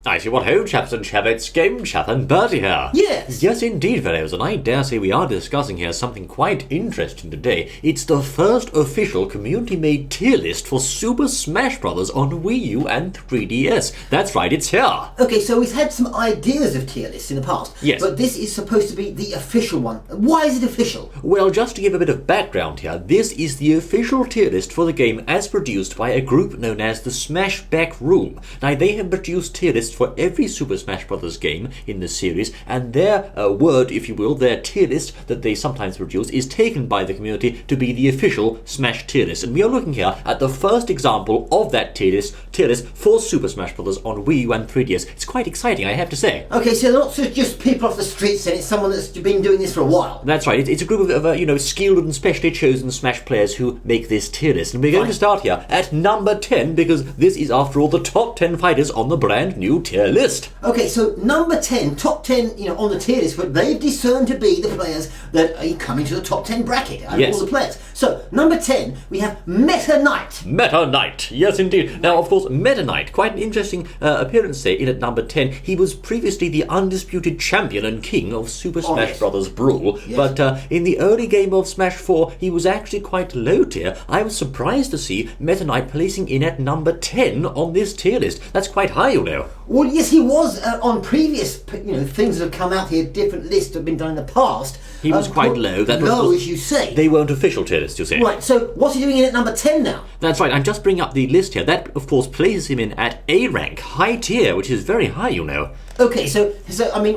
I see what ho, chaps and chappets, Game Chap and Bertie here. Yes. Yes, indeed, fellows, and I dare say we are discussing here something quite interesting today. It's the first official community-made tier list for Super Smash Bros. On Wii U and 3DS. That's right, it's here. Okay, so we've had some ideas of tier lists in the past. Yes. But this is supposed to be the official one. Why is it official? Well, just to give a bit of background here, this is the official tier list for the game as produced by a group known as the Smash Back Room. Now, they have produced tier lists for every Super Smash Bros. Game in the series, and their word, if you will, their tier list that they sometimes produce is taken by the community to be the official Smash tier list. And we are looking here at the first example of that tier list for Super Smash Bros. On Wii U and 3DS. It's quite exciting, I have to say. Okay, so they're not just people off the streets, and it's someone that's been doing this for a while. That's right. It's a group of skilled and specially chosen Smash players who make this tier list. And we're going to start here at number 10, because this is, after all, the top 10 fighters on the brand new tier list. Okay, so number 10, top 10, on the tier list, but they've discerned to be the players that are coming to the top 10 bracket out of all the players. So, number 10, we have Meta Knight. Meta Knight, yes indeed. Now, of course, Meta Knight, quite an interesting appearance there in at number 10. He was previously the undisputed champion and king of Super Smash Bros. Brawl, but in the early game of Smash 4, he was actually quite low tier. I was surprised to see Meta Knight placing in at number 10 on this tier list. That's quite high, you know. Well, yes, he was on previous, things that have come out here, different lists that have been done in the past. He was quite low. That low, as you say. They weren't official tier lists, you say. Right, so what's he doing in at number 10 now? That's right, I'm just bringing up the list here. That, of course, places him in at A rank, high tier, which is very high, you know. Okay, so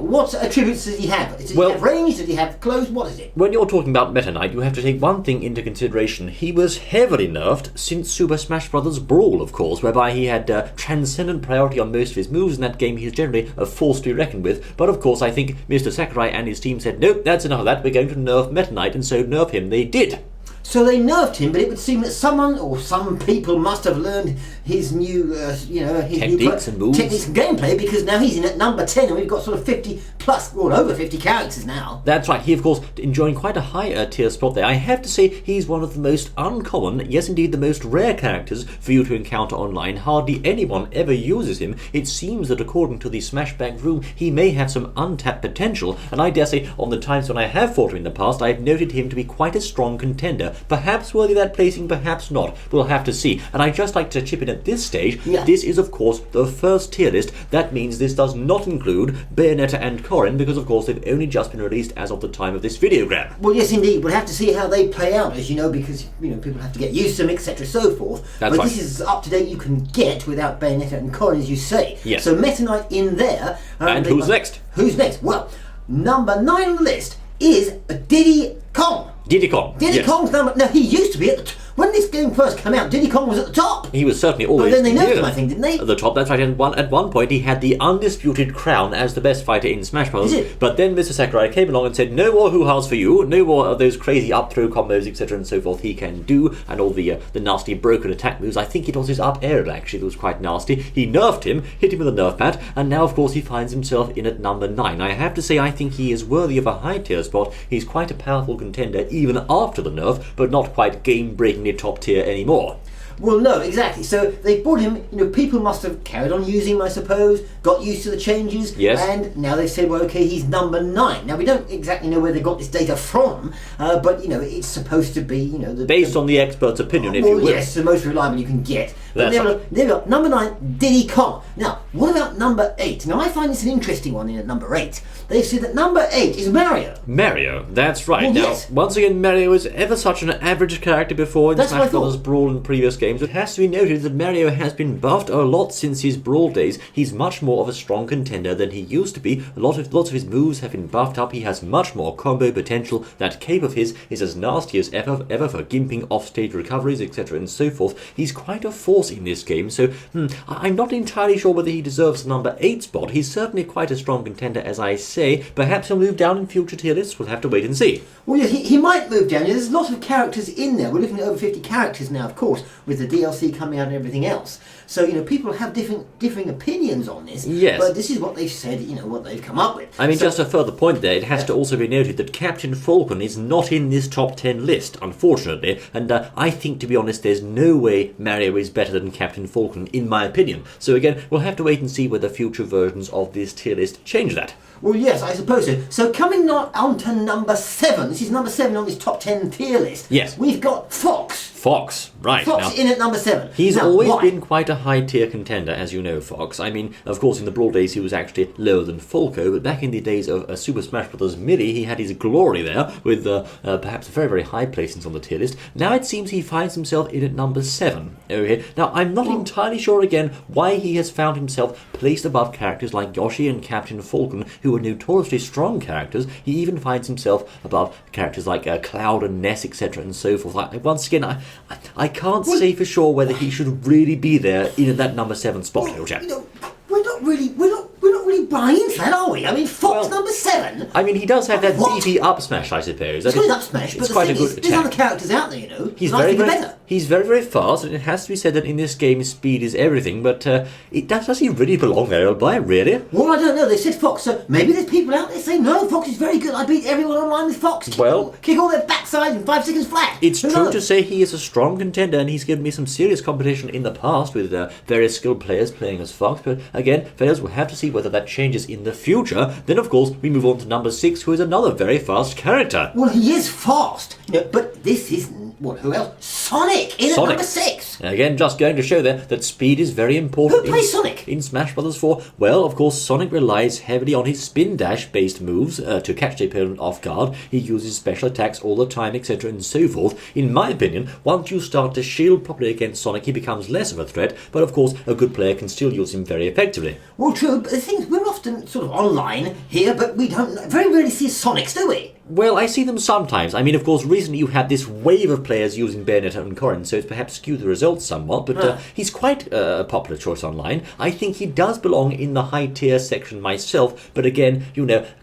what attributes does he have? Does he have range? Does he have clothes? What is it? When you're talking about Meta Knight, you have to take one thing into consideration. He was heavily nerfed since Super Smash Bros. Brawl, of course, whereby he had transcendent priority on most of his moves. In that game, he's generally a force to be reckoned with. But, of course, I think Mr. Sakurai and his team said, nope, that's enough of that. We're going to nerf Meta Knight, and so nerf him they did. So they nerfed him, but it would seem that someone or some people must have learned his new, his techniques and moves. Techniques and gameplay, because now he's in at number 10, and we've got sort of 50 plus, well, over 50 characters now. That's right. He, of course, enjoying quite a high tier spot there. I have to say, he's one of the most uncommon, yes, indeed, the most rare characters for you to encounter online. Hardly anyone ever uses him. It seems that, according to the Smashback Room, he may have some untapped potential, and I dare say, on the times when I have fought him in the past, I've noted him to be quite a strong contender. Perhaps worthy of that placing, perhaps not. We'll have to see. And I'd just like to chip in at this stage. Yeah. This is, of course, the first tier list. That means this does not include Bayonetta and Corrin, because, of course, they've only just been released as of the time of this videogram. Well, yes, indeed. We'll have to see how they play out, as you know, because, people have to get used to them, etc., so forth. That's right. This is as up-to-date you can get without Bayonetta and Corrin, as you say. Yes. So Meta Knight in there. And who's next? Who's next? Well, number 9 on the list is Diddy Kong. Diddy Kong. Kong's number. Now, he used to be at the when this game first came out, Diddy Kong was at the top. He was certainly always. But then they nerfed him, I think, didn't they? At the top, that's right. And at one point, he had the undisputed crown as the best fighter in Smash Bros. But then Mr. Sakurai came along and said, no more hoo-has for you, no more of those crazy up-throw combos, etc. and so forth he can do, and all the nasty broken attack moves. I think it was his up air, actually, that was quite nasty. He nerfed him, hit him with a nerf pad, and now, of course, he finds himself in at number 9. I have to say, I think he is worthy of a high-tier spot. He's quite a powerful contender, even after the nerf, but not quite game-breakingly top tier anymore. Well, no, exactly. So they brought him, people must have carried on using him, I suppose, got used to the changes, yes. And now they said, well, okay, he's number 9. Now, we don't exactly know where they got this data from, but, it's supposed to be, based on the expert's opinion, if you will. Yes, the most reliable you can get. But That's there we go. Number 9, Diddy Kong. Now, what about number 8? Now, I find this an interesting one in at number 8. They've said that number 8 is Mario. Mario, that's right. Well, now, yes. Once again, Mario was ever such an average character before in Smash Bros. Brawl and previous games. It has to be noted that Mario has been buffed a lot since his Brawl days. He's much more of a strong contender than he used to be. Lots of his moves have been buffed up. He has much more combo potential. That cape of his is as nasty as ever for gimping offstage recoveries, etc. and so forth. He's quite a force in this game, so I'm not entirely sure whether he deserves the number 8 spot. He's certainly quite a strong contender, as I say. Perhaps he'll move down in future tier lists. We'll have to wait and see. Well, yeah, he might move down. There's a lot of characters in there. We're looking at over 50 characters now, of course, with the DLC coming out and everything else. So, people have differing opinions on this. Yes. But this is what they've said, what they've come up with. I mean, just a further point there, it has to also be noted that Captain Falcon is not in this top 10 list, unfortunately, and I think, to be honest, there's no way Mario is better than Captain Falcon, in my opinion. So again, we'll have to wait and see whether future versions of this tier list change that. Well, yes, I suppose so. So coming on to number 7, this is number 7 on this top 10 tier list. Yes. We've got Fox. Fox, right. Fox in at number 7. He's always been quite a high-tier contender, as you know, Fox. I mean, of course, in the Brawl days he was actually lower than Falco, but back in the days of Super Smash Bros. Melee, he had his glory there, with perhaps very, very high placings on the tier list. Now it seems he finds himself in at number 7. Okay. Now, I'm not entirely sure, again, why he has found himself placed above characters like Yoshi and Captain Falcon, who are notoriously strong characters. He even finds himself above characters like Cloud and Ness, etc., and so forth. Once again, I can't say for sure whether he should really be there in that number 7 spot, little chap. We're not really buying into that, are we? I mean, Fox number 7. I mean, he does have that beefy up smash, I suppose. It's up smash, but the thing is, there's other characters out there, He's very, very fast, and it has to be said that in this game, speed is everything. But does he really belong there, old boy? Really? Well, I don't know. They said Fox, so maybe there's people out there saying, no, Fox is very good. I beat everyone online with Fox. Kick all their backside in 5 seconds flat. It's true to say he is a strong contender, and he's given me some serious competition in the past with various skilled players playing as Fox. But again, fans will have to see whether that changes in the future. Then, of course, we move on to number 6, who is another very fast character. Well, he is fast, but this is who else? Sonic in at number 6. Again, just going to show there that speed is very important. Who plays Sonic? In Smash Bros. 4? Well, of course, Sonic relies heavily on his spin dash based moves to catch the opponent off guard. He uses special attacks all the time, etc., and so forth. In my opinion, once you start to shield properly against Sonic, he becomes less of a threat, but of course, a good player can still use him very effectively. Well, true, but the thing is, we're often sort of online here, but we don't very rarely see Sonics, do we? Well, I see them sometimes. I mean, of course, recently you had this wave of players using Bayonetta and Corrin, so it's perhaps skewed the results somewhat, but he's quite a popular choice online. I think he does belong in the high-tier section myself, but again,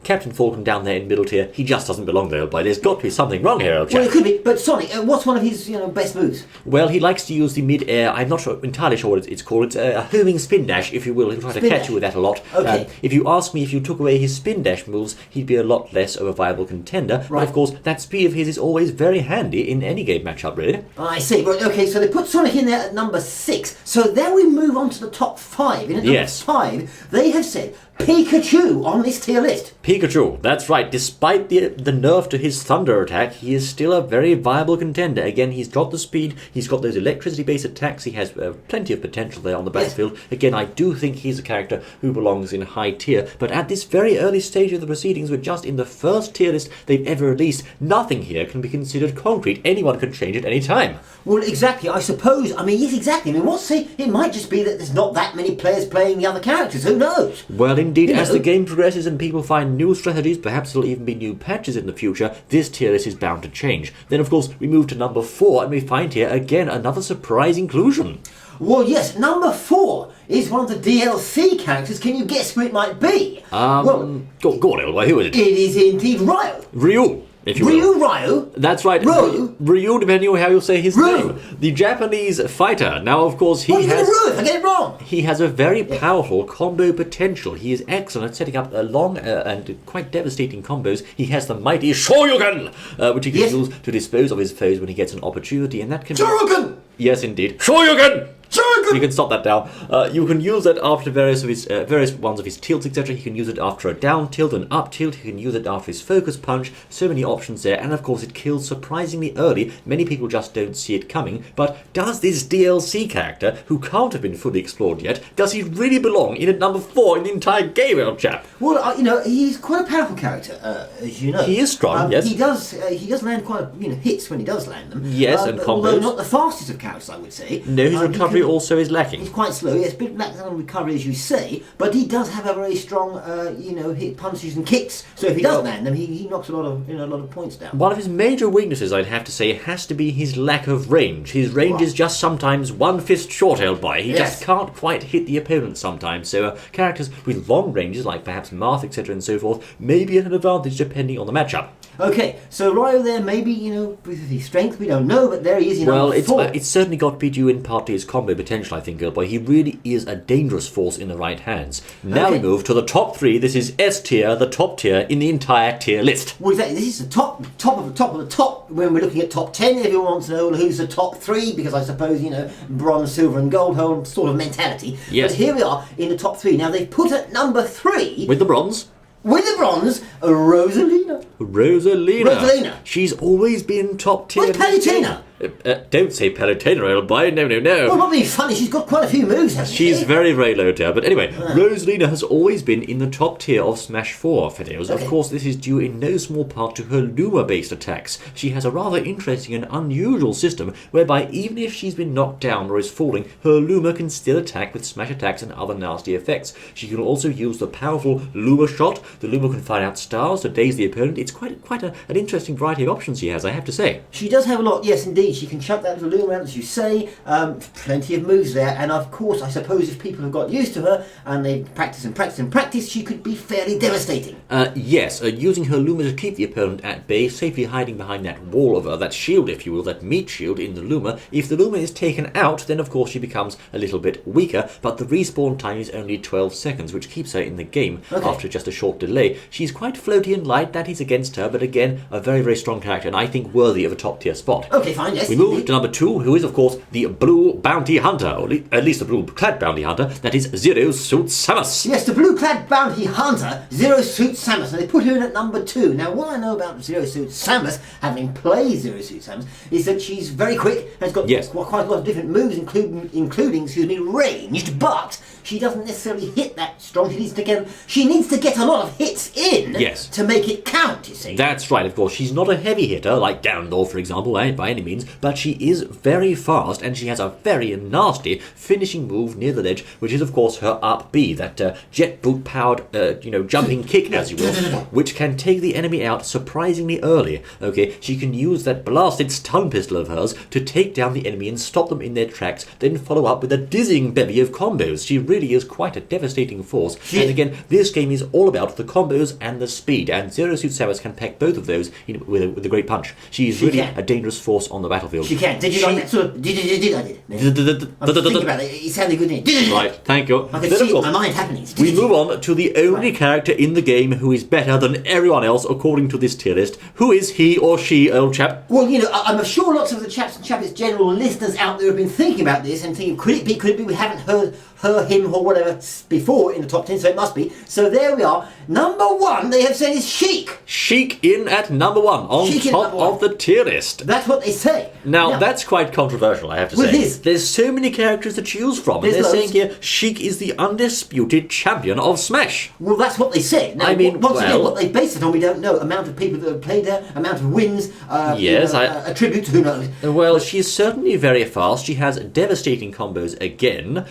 Captain Falcon down there in middle tier, he just doesn't belong there, but there's got to be something wrong here, old chap. Well, it could be, but Sonic, what's one of his, best moves? Well, he likes to use the mid-air, I'm not entirely sure what it's called, it's a homing spin dash, if you will. He'll try to catch you with that a lot. Okay. If you ask me if you took away his spin dash moves, he'd be a lot less of a viable contender, right. But of course, that speed of his is always very handy in any game matchup, really. I see. Right, okay, so they put Sonic in there at number 6. So then we move on to the top 5. In at number 5, they have said Pikachu on this tier list. Pikachu, that's right. Despite the nerf to his thunder attack, he is still a very viable contender. Again, he's got the speed, he's got those electricity-based attacks, he has plenty of potential there on the battlefield. Yes. Again, I do think he's a character who belongs in high tier, but at this very early stage of the proceedings, we're just in the first tier list they've ever released. Nothing here can be considered concrete. Anyone can change at any time. Well, exactly, I suppose. I mean, yes, exactly. I mean, it might just be that there's not that many players playing the other characters. Who knows? Well, indeed, as the game progresses and people find new strategies, perhaps there'll even be new patches in the future, this tier list is bound to change. Then, of course, we move to number 4, and we find here, again, another surprise inclusion. Well, yes, number 4 is one of the DLC characters. Can you guess who it might be? Go on, Elway, who is it? It is indeed Ryu. If you will. Ryu? That's right. Ryu, depending on how you say his name. The Japanese fighter. Now, of course, he has... if I get it wrong? He has a very powerful combo potential. He is excellent at setting up long and quite devastating combos. He has the mighty Shoryuken, which he can use to dispose of his foes when he gets an opportunity, and that can Shoryuken! Yes, indeed. Shoryuken! You can stop that now. You can use it after various ones of his tilts, etc. He can use it after a down tilt, an up tilt. He can use it after his focus punch. So many options there, and of course it kills surprisingly early. Many people just don't see it coming. But does this DLC character, who can't have been fully explored yet, does he really belong in at number 4 in the entire game, old chap? Well, he's quite a powerful character, as you know. He is strong. Yes. He does land quite hits when he does land them. Yes, and combos. Although not the fastest of characters, I would say. No, his recovery also is lacking. He's quite slow. Yes, a bit lax on recovery, as you say, but he does have a very strong, hit punches and kicks. So if he does land them, he knocks a lot of points down. One of his major weaknesses, I'd have to say, has to be his lack of range. His range is just sometimes one fist short, old boy. He just can't quite hit the opponent sometimes. So characters with long ranges, like perhaps Marth, etc., and so forth, may be at an advantage depending on the matchup. Okay, so Ryo there, maybe, with his strength, we don't know, but there he is. Well, it's certainly got to be due in part to his combo potential, I think, but he really is a dangerous force in the right hands. Now we move to the top 3. This is S tier, the top tier in the entire tier list. Well, exactly. This is the top of the top of the top when we're looking at top 10. Everyone wants to know who's the top 3, because I suppose, bronze, silver and gold whole sort of mentality. Yes. But here we are in the top 3. Now, they've put at number 3... With the bronze? With the bronze, Rosalina. She's always been top tier. Where's Palutena? Don't say Palutena, old boy. No. Well, not being funny, she's got quite a few moves, hasn't she? She's very, very low tier. But anyway, Rosalina has always been in the top tier of Smash 4 videos. Okay. Of course, this is due in no small part to her Luma-based attacks. She has a rather interesting and unusual system whereby even if she's been knocked down or is falling, her Luma can still attack with smash attacks and other nasty effects. She can also use the powerful Luma shot. The Luma can fire out stars to daze the opponent. It's quite an interesting variety of options she has, I have to say. She does have a lot, yes indeed. She can chuck that little Luma around, as you say. Plenty of moves there, and of course I suppose if people have got used to her and they practice, she could be fairly devastating. Yes, using her Luma to keep the opponent at bay, safely hiding behind that wall of that shield, if you will, that meat shield in the Luma. If the Luma is taken out, then of course she becomes a little bit weaker, but the respawn time is only 12 seconds, which keeps her in the game after just a short delay. She's quite floaty and light, that is against her, but again, a very, very strong character, and I think worthy of a top tier spot. Okay, fine, yes. We move to number 2, who is of course the Blue Bounty Hunter, or at least the Blue Clad Bounty Hunter, that is Zero Suit Samus. Yes, the Blue Clad Bounty Hunter, Zero Suit Samus, and they put her in at number 2. Now, what I know about Zero Suit Samus, having played Zero Suit Samus, is that she's very quick and has got quite a lot of different moves, including ranged, but she doesn't necessarily hit that strong. She needs to get a lot of hits in to make it count, you see. That's right, of course. She's not a heavy hitter, like Ganondorf, for example, by any means, but she is very fast, and she has a very nasty finishing move near the ledge, which is, of course, her up B, that jet boot-powered, jumping kick, as you will, which can take the enemy out surprisingly early. Okay, she can use that blasted stun pistol of hers to take down the enemy and stop them in their tracks, then follow up with a dizzying bevy of combos. She really is quite a devastating force. And again, this game is all about the combos and the speed, and Zero Suit Samus can pack both of those with a great punch. She is really a dangerous force on the battlefield. She can. Did you like that sort of... I did. I'm thinking about it. It sounded good. Right, thank you. I can see my mind happening. We move on to the only character in the game who is better than everyone else according to this tier list. Who is he or she, old chap? Well, I'm sure lots of the Chaps and Chappets general listeners out there have been thinking about this and thinking, could it be we haven't heard her, him, or whatever before in the top 10, so it must be. So there we are. Number 1, they have said, is Sheik. Sheik in at number 1, on top of the tier list. That's what they say. Now, that's quite controversial, I have to say. It is. There's so many characters to choose from, and they're saying here, Sheik is the undisputed champion of Smash. Well, that's what they said. Now, again, what they base it on, we don't know. Amount of people that have played her, amount of wins, attribute to who knows. Well, she's certainly very fast. She has devastating combos again.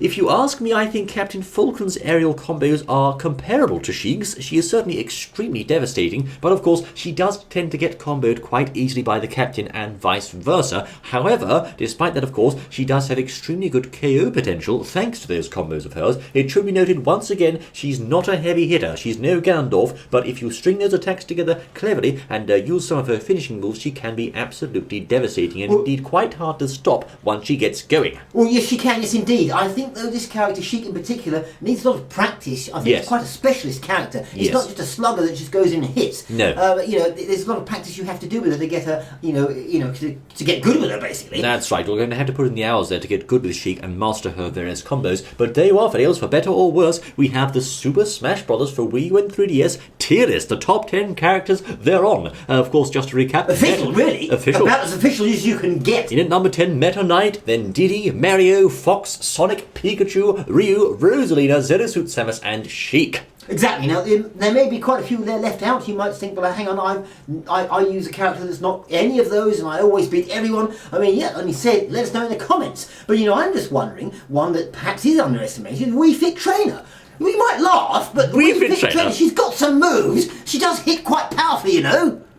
If you ask me, I think Captain Falcon's aerial combos are comparable to Sheik's. She is certainly extremely devastating, but of course, she does tend to get comboed quite easily by the Captain and vice versa. However, despite that, of course, she does have extremely good KO potential thanks to those combos of hers. It should be noted once again, she's not a heavy hitter. She's no Ganondorf, but if you string those attacks together cleverly and use some of her finishing moves, she can be absolutely devastating and indeed quite hard to stop once she gets going. Well, yes, she can, yes, indeed. I think, though, this character, Sheik in particular, needs a lot of practice. I think it's quite a specialist character. It's not just a slugger that just goes in and hits. No. There's a lot of practice you have to do with her to get her, to get good with her, basically. That's right. We're going to have to put in the hours there to get good with Sheik and master her various combos. But there you are, Fails. For better or worse, we have the Super Smash Bros. For Wii U and 3DS tier list, the top 10 characters thereon. Of course, just to recap... Official, really? Official. About as official as you can get. In at number 10, Meta Knight, then Diddy, Mario, Fox, Sonic, Pikachu, Ryu, Rosalina, Zero Suit Samus, and Sheik. Exactly. Now, there may be quite a few there left out. You might think, well, hang on, I use a character that's not any of those, and I always beat everyone. I mean, only say it, let us know in the comments. But, I'm just wondering, one that perhaps is underestimated, Wii Fit Trainer. We might laugh, but Wii Fit Trainer, she's got some moves. She does hit quite powerfully,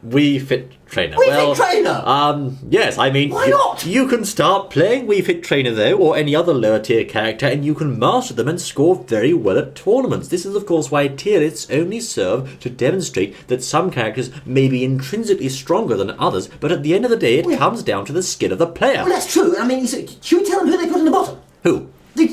Wii Fit Trainer. Wii Fit Trainer? Yes, I mean... Why not? You can start playing Wii Fit Trainer, though, or any other lower tier character, and you can master them and score very well at tournaments. This is, of course, why tier lists only serve to demonstrate that some characters may be intrinsically stronger than others, but at the end of the day, it comes down to the skill of the player. Well, that's true. I mean, should we tell them who they put on the bottom? Who? They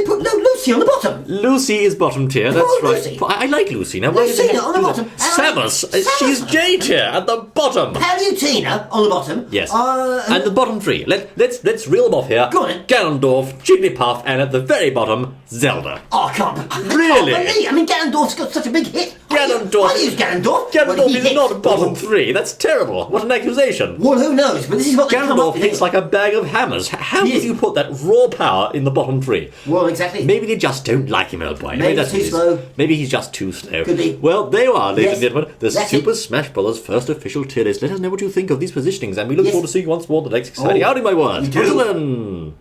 put Lucy on the bottom. Lucy is bottom tier, that's Oh, right. Lucy. I like Lucy. Now, Lucina on the bottom. Samus, she's J tier at the bottom. Palutena on the bottom. Yes. And the bottom three. Let's reel them off here. Go on then. Ganondorf, Jigglypuff, and at the very bottom, Zelda. Oh, I can't Really? believe. I mean, Ganondorf's got such a big hit. Ganondorf. I use Ganondorf. Ganondorf is not bottom three. That's terrible. What an accusation. Well, who knows? But this is what they come up Ganondorf with. hits like a bag of hammers. How Yes. could you put that raw power in the bottom three? Well, exactly. Maybe they just don't like him, old boy. Maybe that's he's too what it is. slow. Maybe he's just too slow. Could be. Well, there you are, ladies and Yes. gentlemen. The That's Super it. Smash Bros. First official tier list. Let us know what you think of these positionings, and we look Yes. forward to seeing you once more the next exciting Oh, outing, my word. we do. Until then.